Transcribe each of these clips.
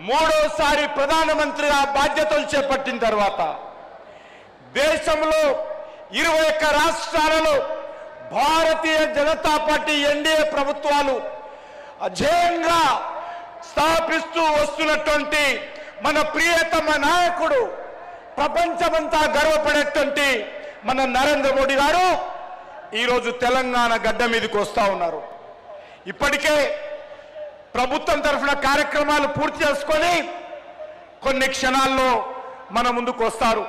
మూడోసారి ప్రధానమంత్రిగా బాధ్యతలు చేపట్టిన తర్వాత దేశంలో 21 రాష్ట్రాలలో భారతీయ జనతా పార్టీ ఎన్డీఏ ప్రభుత్వాలు అజేయంగా స్థాపిస్తూ వస్తున్నటువంటి మన ప్రియతమ నాయకుడు, ప్రపంచమంతా గర్వపడేటువంటి మన నరేంద్ర మోడీ గారు ఈరోజు తెలంగాణ గడ్డ మీదకి వస్తూ ఉన్నారు. ఇప్పటికే ప్రభుత్వం తరఫున కార్యక్రమాలు పూర్తి చేసుకొని కొన్ని క్షణాల్లో మన ముందుకు వస్తారు.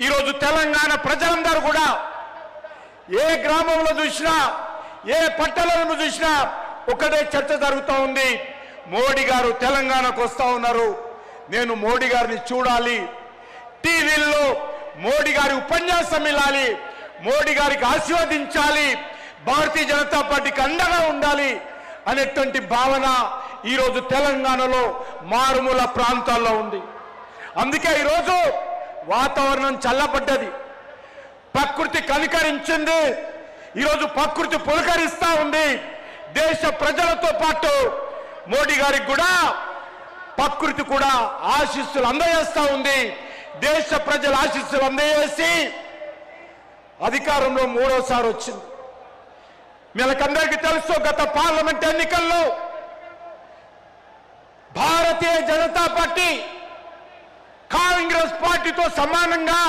ఈరోజు తెలంగాణ ప్రజలందరూ కూడా ఏ గ్రామంలో చూసినా, ఏ పట్టణంలో చూసినా ఒకటే చర్చ జరుగుతూ ఉంది. మోడీ గారు తెలంగాణకు వస్తూ ఉన్నారు, నేను మోడీ గారిని చూడాలి, టీవీల్లో మోడీ గారి ఉపన్యాసం ఇవ్వాలి, మోడీ గారికి ఆశీర్వదించాలి, భారతీయ జనతా పార్టీకి అండగా ఉండాలి అనేటువంటి భావన ఈరోజు తెలంగాణలో మారుమూల ప్రాంతాల్లో ఉంది. అందుకే ఈరోజు వాతావరణం చల్లబడ్డది, ప్రకృతి కనికరించింది. ఈరోజు ప్రకృతి పులకరిస్తా ఉంది. దేశ ప్రజలతో పాటు మోడీ గారికి కూడా ప్రకృతి కూడా ఆశీస్సులు అందజేస్తా ఉంది. దేశ ప్రజల ఆశీస్సులు అందజేసి అధికారంలో మూడోసారి వచ్చింది. మీకందరికీ తెలుసు, గత పార్లమెంట్ ఎన్నికల్లో భారతీయ జనతా పార్టీ కాంగ్రెస్ పార్టీతో సమానంగా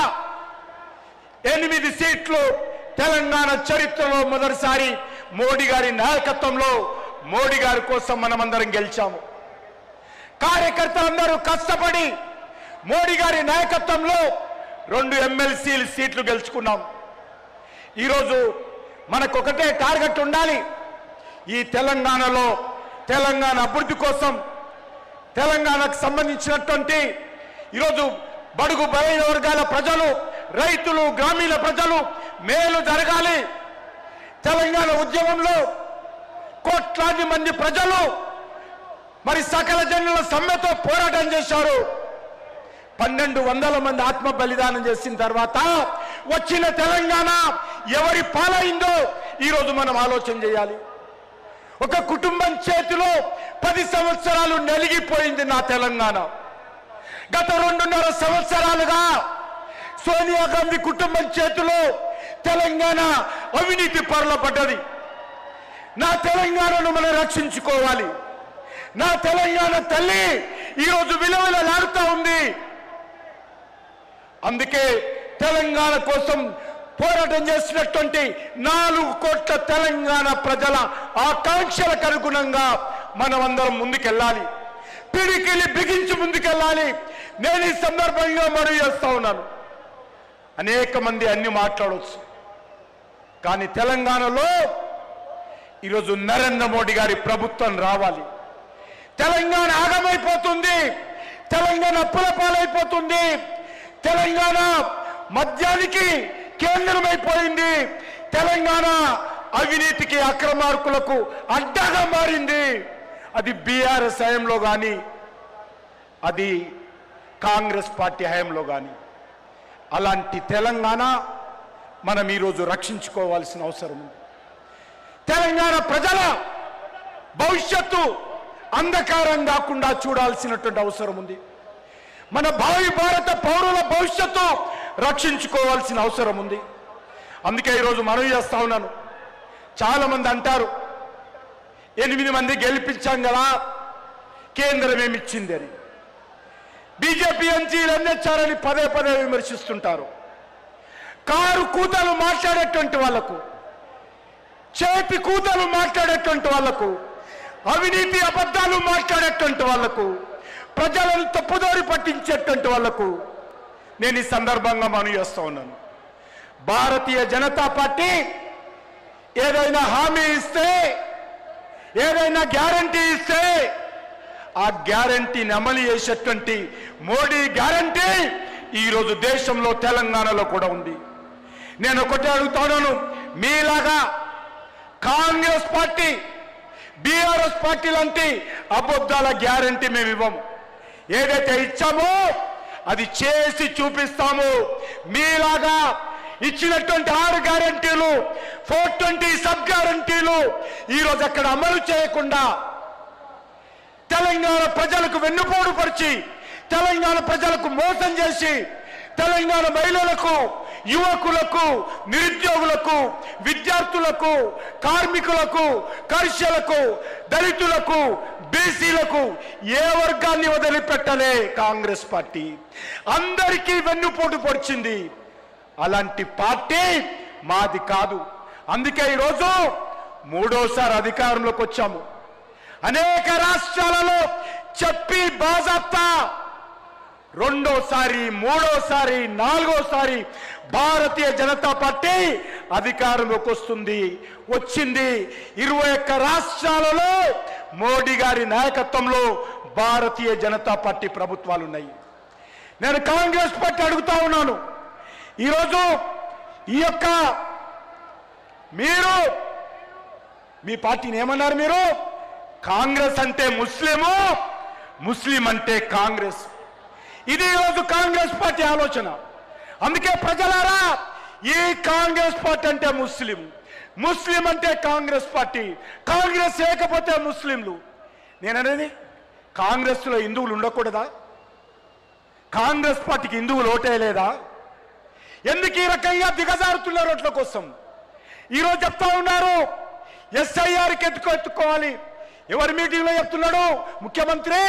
8 సీట్లు తెలంగాణ చరిత్రలో మొదటిసారి మోడీ గారి నాయకత్వంలో మోడీ గారి కోసం మనమందరం గెలిచాము. కార్యకర్తలందరూ కష్టపడి మోడీ గారి నాయకత్వంలో 2 ఎమ్మెల్సీ సీట్లు గెలుచుకున్నాం. ఈరోజు మనకు ఒకటే టార్గెట్ ఉండాలి. ఈ తెలంగాణలో తెలంగాణ అభివృద్ధి కోసం, తెలంగాణకు సంబంధించినటువంటి ఈరోజు బడుగు బలైన వర్గాల ప్రజలు, రైతులు, గ్రామీణ ప్రజలు మేలు జరగాలి. తెలంగాణ ఉద్యమంలో కోట్లాది మంది ప్రజలు మరి సకల జనుల సమ్మెతో పోరాటం చేశారు. 1200 మంది ఆత్మ బలిదానం చేసిన తర్వాత వచ్చిన తెలంగాణ ఎవరి పాలైందో ఈరోజు మనం ఆలోచన చేయాలి. ఒక కుటుంబం చేతిలో 10 సంవత్సరాలు నలిగిపోయింది నా తెలంగాణ. గత 2.5 సంవత్సరాలుగా సోనియా గాంధీ కుటుంబం చేతిలో తెలంగాణ అవినీతి పరుల పడ్డది. నా తెలంగాణను మనం రక్షించుకోవాలి. నా తెలంగాణ తల్లి ఈరోజు విలువలాడుతూ ఉంది. అందుకే తెలంగాణ కోసం పోరాటం చేసినటువంటి 4 కోట్ల తెలంగాణ ప్రజల ఆకాంక్షలకు అనుగుణంగా మనమందరం ముందుకెళ్ళాలి, పిడికిలి బిగించి ముందుకెళ్ళాలి. నేను ఈ సందర్భంగా మనవి చేస్తా ఉన్నాను. అనేక మంది అన్ని మాట్లాడవచ్చు, కానీ తెలంగాణలో ఈరోజు నరేంద్ర మోడీ గారి ప్రభుత్వం రావాలి. తెలంగాణ ఆగమైపోతుంది, తెలంగాణ అప్పుల పాలైపోతుంది, తెలంగాణ మద్యానికి కేంద్రమైపోయింది, తెలంగాణ అవినీతికి అక్రమార్కులకు అడ్డగా మారింది. అది బీఆర్ఎస్ హయాంలో కానీ, అది కాంగ్రెస్ పార్టీ హయాంలో కానీ. అలాంటి తెలంగాణ మనం ఈరోజు రక్షించుకోవాల్సిన అవసరం ఉంది. తెలంగాణ ప్రజల భవిష్యత్తు అంధకారం కాకుండా చూడాల్సినటువంటి అవసరం ఉంది. మన భావి భారత పౌరుల భవిష్యత్తు రక్షించుకోవాల్సిన అవసరం ఉంది. అందుకే ఈరోజు మనవి చేస్తా ఉన్నాను. చాలా మంది అంటారు 8 మంది గెలిపించాం కదా, కేంద్రం ఏమిచ్చింది అని. బీజేపీ ఎంపీలు ఎన్నిచ్చారని పదే పదే విమర్శిస్తుంటారు. కారు కూతలు మాట్లాడేటువంటి వాళ్లకు, చేతి కూతలు మాట్లాడేటువంటి వాళ్లకు, అవినీతి అబద్ధాలు మాట్లాడేటువంటి వాళ్లకు, ప్రజలను తప్పుదారి పట్టించేటువంటి వాళ్లకు నేను ఈ సందర్భంగా మనవి చేస్తా ఉన్నాను. భారతీయ జనతా పార్టీ ఏదైనా హామీ ఇస్తే, ఏదైనా గ్యారంటీ ఇస్తే ఆ గ్యారంటీని అమలు చేసేటువంటి మోడీ గ్యారంటీ ఈరోజు దేశంలో తెలంగాణలో కూడా ఉంది. నేను ఒకటే అడుగుతాను, మీలాగా కాంగ్రెస్ పార్టీ, బీఆర్ఎస్ పార్టీ లాంటి అబద్ధాల గ్యారంటీ మేము ఇవ్వము. ఏదైతే ఇచ్చామో అది చేసి చూపిస్తాము. మీలాగా ఇచ్చినటువంటి 6 గ్యారంటీలు, 420 సబ్ గ్యారంటీలు ఈరోజు అక్కడ అమలు చేయకుండా తెలంగాణ ప్రజలకు వెన్నుపోటు పరిచి, తెలంగాణ ప్రజలకు మోసం చేసి, తెలంగాణ మహిళలకు, యువకులకు, నిరుద్యోగులకు, విద్యార్థులకు, కార్మికులకు, కర్షకులకు, దళితులకు, బీసీలకు ఏ వర్గాన్ని వదిలిపెట్టలే కాంగ్రెస్ పార్టీ. అందరికీ వెన్నుపోటు పొడిచింది. అలాంటి పార్టీ మాది కాదు. అందుకే ఈరోజు మూడోసారి అధికారంలోకి వచ్చాము. అనేక రాష్ట్రాలలో చెప్పి బాజాప్తా రెండోసారి, మూడోసారి, నాలుగోసారి భారతీయ జనతా పార్టీ అధికారంలోకి వచ్చింది. 21 రాష్ట్రాలలో మోడీ గారి నాయకత్వంలో భారతీయ జనతా పార్టీ ప్రభుత్వాలు ఉన్నాయి. నేను కాంగ్రెస్ పార్టీ అడుగుతా ఉన్నాను, ఈరోజు ఈ యొక్క మీరు మీ పార్టీని ఏమన్నారు? మీరు కాంగ్రెస్ అంటే ముస్లిము, ముస్లిం అంటే కాంగ్రెస్. ఇది ఈరోజు కాంగ్రెస్ పార్టీ ఆలోచన. అందుకే ప్రజలారా, ఈ కాంగ్రెస్ పార్టీ అంటే ముస్లిం, ముస్లిం అంటే కాంగ్రెస్ పార్టీ, కాంగ్రెస్ లేకపోతే ముస్లింలు. నేననేది కాంగ్రెస్లో హిందువులు ఉండకూడదా? కాంగ్రెస్ పార్టీకి హిందువులు ఓటేయలేదా? ఎందుకు ఈ రకంగా దిగజారుతున్నారు ఓట్ల కోసం? ఈరోజు చెప్తా ఉన్నారు ఎస్ఐఆర్కి ఎత్తుకోవాలి. ఎవరి మీటింగ్లో చెప్తున్నాడు? ముఖ్యమంత్రి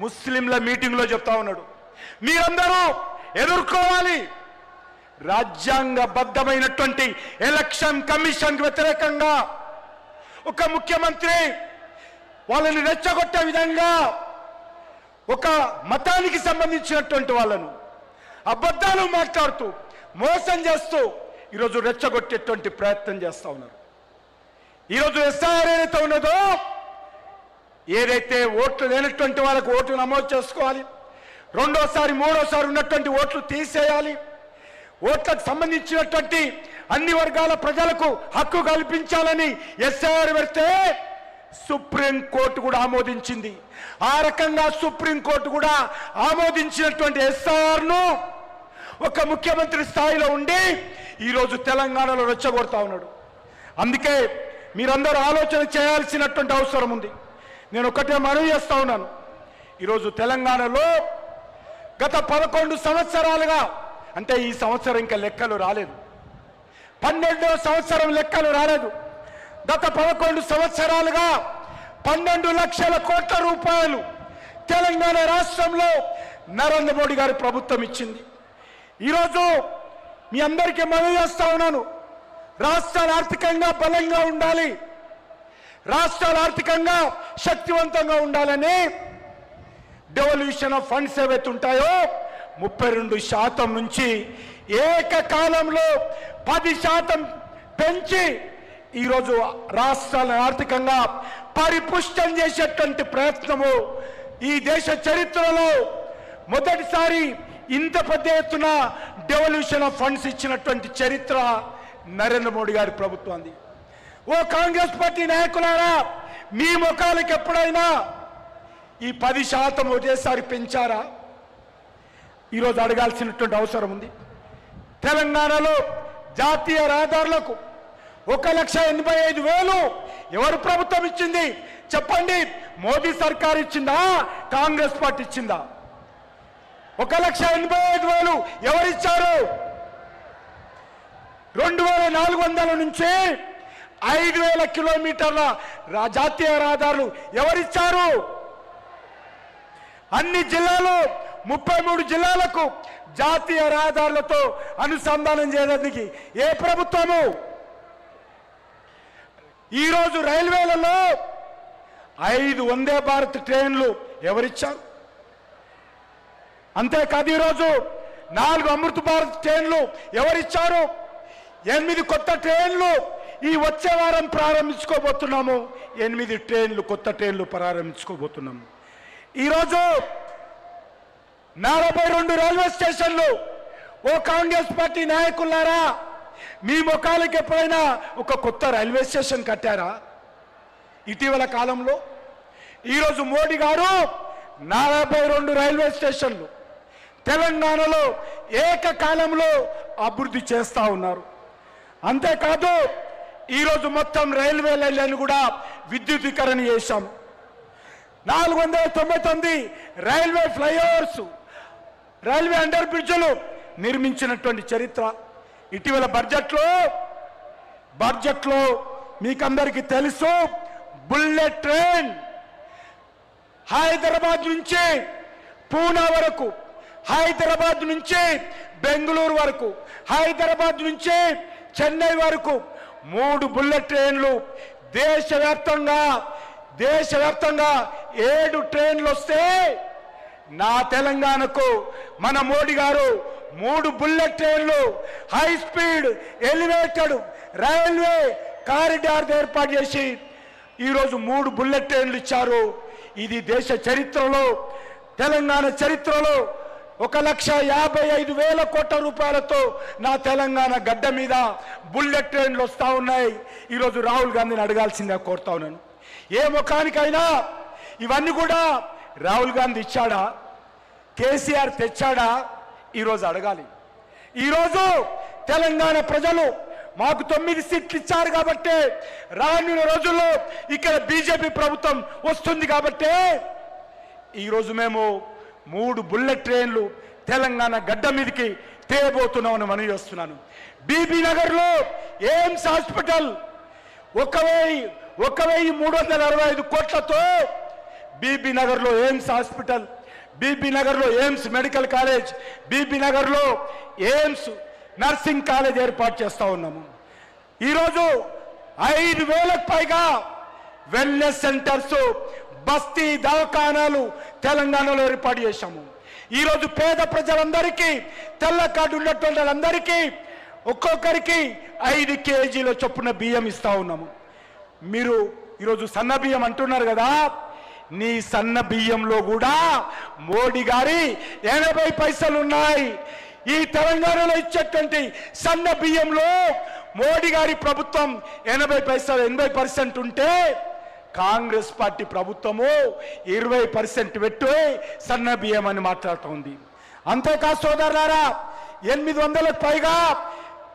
ముస్లింల మీటింగ్లో చెప్తా ఉన్నాడు. మీరందరూ ఎదుర్కోవాలి. రాజ్యాంగబద్ధమైనటువంటి ఎలక్షన్ కమిషన్ వ్యతిరేకంగా ఒక ముఖ్యమంత్రి వాళ్ళని రెచ్చగొట్టే విధంగా ఒక మతానికి సంబంధించినటువంటి వాళ్ళను అబద్ధాలు మాట్లాడుతూ మోసం చేస్తూ ఈరోజు రెచ్చగొట్టేటువంటి ప్రయత్నం చేస్తూ ఉన్నారు. ఈరోజు ఎస్ఐఆర్ ఏదైతే ఉన్నదో, ఏదైతే ఓట్లు లేనటువంటి వాళ్ళకు ఓట్లు నమోదు చేసుకోవాలి, రెండోసారి మూడోసారి ఉన్నటువంటి ఓట్లు తీసేయాలి, ఓట్లకు సంబంధించినటువంటి అన్ని వర్గాల ప్రజలకు హక్కు కల్పించాలని ఎస్ఐఆర్ పెడితే సుప్రీంకోర్టు కూడా ఆమోదించింది. ఆ రకంగా సుప్రీంకోర్టు కూడా ఆమోదించినటువంటి ఎస్ఐఆర్ను ఒక ముఖ్యమంత్రి స్థాయిలో ఉండి ఈరోజు తెలంగాణలో రెచ్చగొడతా ఉన్నాడు. అందుకే మీరందరూ ఆలోచన చేయాల్సినటువంటి అవసరం ఉంది. నేను ఒకటే మనవి చేస్తా ఉన్నాను, ఈరోజు తెలంగాణలో గత 11 సంవత్సరాలుగా, అంటే ఈ సంవత్సరం ఇంకా లెక్కలు రాలేదు, 12వ సంవత్సరం లెక్కలు రాలేదు, గత 11 సంవత్సరాలుగా 12 లక్షల కోట్ల రూపాయలు తెలంగాణ రాష్ట్రంలో నరేంద్ర మోడీ గారి ప్రభుత్వం ఇచ్చింది. ఈరోజు మీ అందరికీ మనవి చేస్తా ఉన్నాను, రాష్ట్రాలు ఆర్థికంగా బలంగా ఉండాలి, రాష్ట్రాలు ఆర్థికంగా శక్తివంతంగా ఉండాలని డెవల్యూషన్ ఆఫ్ ఫండ్స్ ఏవైతే ఉంటాయో 32% నుంచి ఏకకాలంలో 10% పెంచి ఈరోజు రాష్ట్రాలను ఆర్థికంగా పరిపుష్టం చేసేటువంటి ప్రయత్నము ఈ దేశ చరిత్రలో మొదటిసారి ఇంత పెద్ద ఎత్తున డెవల్యూషన్ ఆఫ్ ఫండ్స్ ఇచ్చినటువంటి చరిత్ర నరేంద్ర మోడీ గారి ప్రభుత్వాన్ని. ఓ కాంగ్రెస్ పార్టీ నాయకులారా, మీ ముఖాలకు ఎప్పుడైనా ఈ 10% ఒకేసారి పెంచారా? ఈరోజు అడగాల్సినటువంటి అవసరం ఉంది. తెలంగాణలో జాతీయ రహదారులకు 1,85,000 ఎవరు ప్రభుత్వం ఇచ్చింది చెప్పండి? మోదీ సర్కార్ ఇచ్చిందా? కాంగ్రెస్ పార్టీ ఇచ్చిందా? 1,85,000 ఎవరిచ్చారు? 2,400 నుంచి 5,000 కిలోమీటర్ల జాతీయ రహదారులు ఎవరిచ్చారు? అన్ని జిల్లాలు 33 జిల్లాలకు జాతీయ రహదారులతో అనుసంధానం చేయడానికి ఏ ప్రభుత్వము? ఈరోజు రైల్వేలలో 5 వందే భారత్ ట్రైన్లు ఎవరిచ్చారు? అంతేకాదు ఈరోజు 4 అమృత్ భారత్ ట్రైన్లు ఎవరిచ్చారు? 8 కొత్త ట్రైన్లు ఈ వచ్చే వారం ప్రారంభించుకోబోతున్నాము. 8 ట్రైన్లు, కొత్త ట్రైన్లు ప్రారంభించుకోబోతున్నాము. ఈరోజు 42 రైల్వే స్టేషన్లు. ఓ కాంగ్రెస్ పార్టీ నాయకులారా, మీ ముఖాలకు ఎప్పుడైనా ఒక కొత్త రైల్వే స్టేషన్ కట్టారా ఇటీవల కాలంలో? ఈరోజు మోడీ గారు 42 రైల్వే స్టేషన్లు తెలంగాణలో ఏకకాలంలో అభివృద్ధి చేస్తూ ఉన్నారు. అంతేకాదు ఈరోజు మొత్తం రైల్వే లైన్లను కూడా విద్యుదీకరణ చేశాం. 499 రైల్వే ఫ్లైఓవర్స్, రైల్వే అండర్ బ్రిడ్జ్లు నిర్మించినటువంటి చరిత్ర. ఇటీవల బడ్జెట్లో మీకందరికీ తెలుసు, బుల్లెట్ ట్రైన్ హైదరాబాద్ నుంచి పూనా వరకు, హైదరాబాద్ నుంచి బెంగళూరు వరకు, హైదరాబాద్ నుంచి చెన్నై వరకు 3 బుల్లెట్ ట్రైన్లు దేశవ్యాప్తంగా 7 ట్రైన్లు వస్తే నా తెలంగాణకు మన మోడీ గారు 3 బుల్లెట్ ట్రైన్లు high speed elevated railway corridor ఏర్పాటు చేసి ఈరోజు 3 బుల్లెట్ ట్రైన్లు ఇచ్చారు. ఇది దేశ చరిత్రలో, తెలంగాణ చరిత్రలో 1,55,000 కోట్ల రూపాయలతో నా తెలంగాణ గడ్డ మీద బుల్లెట్ ట్రైన్లు వస్తూ ఉన్నాయి. ఈరోజు రాహుల్ గాంధీని అడగాల్సిందిగా కోరుతా ఉన్నాను. ఏ ముఖానికైనా ఇవన్నీ కూడా రాహుల్ గాంధీ ఇచ్చాడా, కేసీఆర్ తెచ్చాడా? ఈరోజు అడగాలి. ఈరోజు తెలంగాణ ప్రజలు మాకు 9 సీట్లు ఇచ్చారు కాబట్టి, రానున్న రోజుల్లో ఇక్కడ బీజేపీ ప్రభుత్వం వస్తుంది కాబట్టి ఈరోజు మేము 3 బుల్లెట్ ట్రైన్లు తెలంగాణ గడ్డ మీదకి తేయబోతున్నామని మనవి చేస్తున్నాను. బీబీ నగర్లో ఎయిమ్స్ హాస్పిటల్ 1,365 కోట్లతో బీబీ నగర్లో ఎయిమ్స్ హాస్పిటల్, బీబీ నగర్లో ఎయిమ్స్ మెడికల్ కాలేజ్, బీబీ నగర్లో ఎయిమ్స్ నర్సింగ్ కాలేజ్ ఏర్పాటు చేస్తా ఉన్నాము. ఈరోజు 5,000కు పైగా వెల్నెస్ సెంటర్స్, బస్తీ దవాఖానాలు తెలంగాణలో ఏర్పాటు చేశాము. ఈరోజు పేద ప్రజలందరికీ, తెల్ల కార్డు ఉన్నటువంటి వాళ్ళందరికీ ఒక్కొక్కరికి 5 కేజీల చొప్పున బియ్యం ఇస్తా ఉన్నాము. మీరు ఈరోజు సన్న బియ్యం అంటున్నారు కదా, నీ సన్న బియ్యంలో కూడా మోడీ గారి 80 పైసలు ఉన్నాయి. ఈ తెలంగాణలో ఇచ్చేటువంటి సన్న బియ్యంలో మోడీ గారి ప్రభుత్వం 80% ఉంటే కాంగ్రెస్ పార్టీ ప్రభుత్వము 20% పెట్టి సన్న బియ్యం అని మాట్లాడుతోంది. అంతేకాదు సోదరులారా, 800లకు పైగా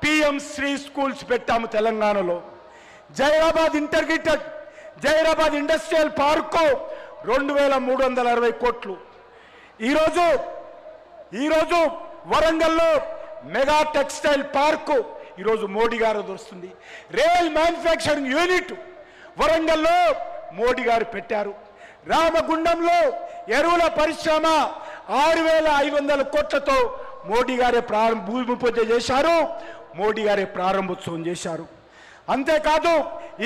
పిఎం శ్రీ స్కూల్స్ పెట్టాము తెలంగాణలో. Zaheerabad integrated, Zaheerabad industrial park 2,360 కోట్లు. ఈరోజు వరంగల్లో మెగా టెక్స్టైల్ పార్కు ఈరోజు మోడీ గారు వస్తుంది. రైల్ మ్యానుఫ్యాక్చరింగ్ యూనిట్ వరంగల్లో మోడీ గారు పెట్టారు. రామగుండంలో ఎరువుల పరిశ్రమ 6,500 కోట్లతో మోడీ గారే భూమి పూజ చేశారు, మోడీ గారే ప్రారంభోత్సవం చేశారు. అంతేకాదు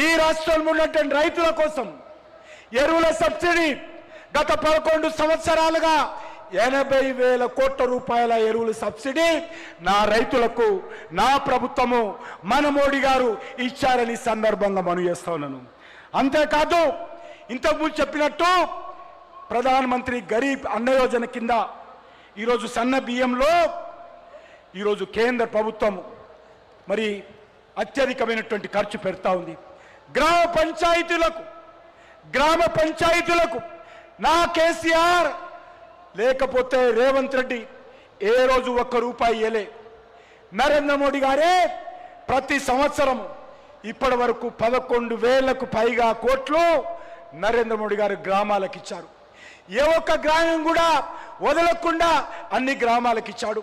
ఈ రాష్ట్రంలో ఉన్నటువంటి రైతుల కోసం ఎరువుల సబ్సిడీ గత 11 సంవత్సరాలుగా 80,000 కోట్ల రూపాయల ఎరువుల సబ్సిడీ నా రైతులకు నా ప్రభుత్వము మన మోడీ గారు ఇచ్చారని సందర్భంగా మనవి చేస్తా ఉన్నాను. అంతేకాదు ఇంతకుముందు చెప్పినట్టు ప్రధానమంత్రి గరీబ్ అన్న యోజన కింద ఈరోజు సన్న బియ్యంలో ఈరోజు కేంద్ర ప్రభుత్వం మరి అత్యధికమైనటువంటి ఖర్చు పెడతా ఉంది. గ్రామ పంచాయతీలకు నా కేసీఆర్ లేకపోతే రేవంత్ రెడ్డి ఏ రోజు 1 రూపాయి ఇయ్యలే. నరేంద్ర మోడీ గారే ప్రతి సంవత్సరం ఇప్పటి వరకు 11,000కు పైగా కోట్లు నరేంద్ర మోడీ గారు గ్రామాలకు ఇచ్చారు. ఏ ఒక్క గ్రామం కూడా వదలకుండా అన్ని గ్రామాలకు ఇచ్చాడు.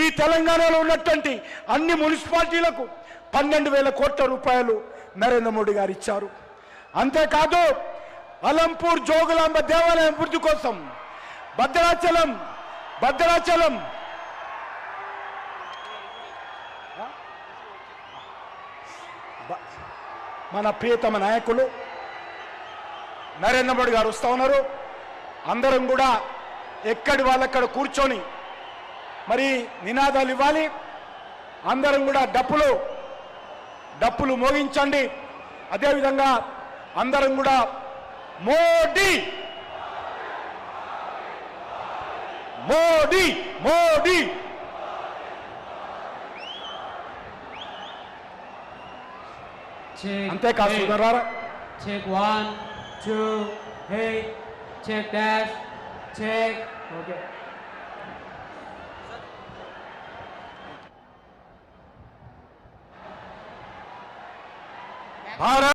ఈ తెలంగాణలో ఉన్నటువంటి అన్ని మున్సిపాలిటీలకు 12,000 కోట్ల రూపాయలు నరేంద్ర మోడీ గారు ఇచ్చారు. అంతేకాదు అలంపూర్ జోగులాంబ దేవాలయం అభివృద్ధి కోసం భద్రాచలం మన ప్రియతమ నాయకులు నరేంద్ర మోడీ గారు వస్తూ ఉన్నారు. అందరం కూడా ఎక్కడి వాళ్ళక్కడ కూర్చొని మరి నినాదాలు ఇవ్వాలి. అందరం కూడా డప్పులు మోగించండి. అదేవిధంగా అందరం కూడా మోడీ మోడీ మోడీ అంతేకాదు సోదరులారా, check 1 2 hey check dash check okay Bharat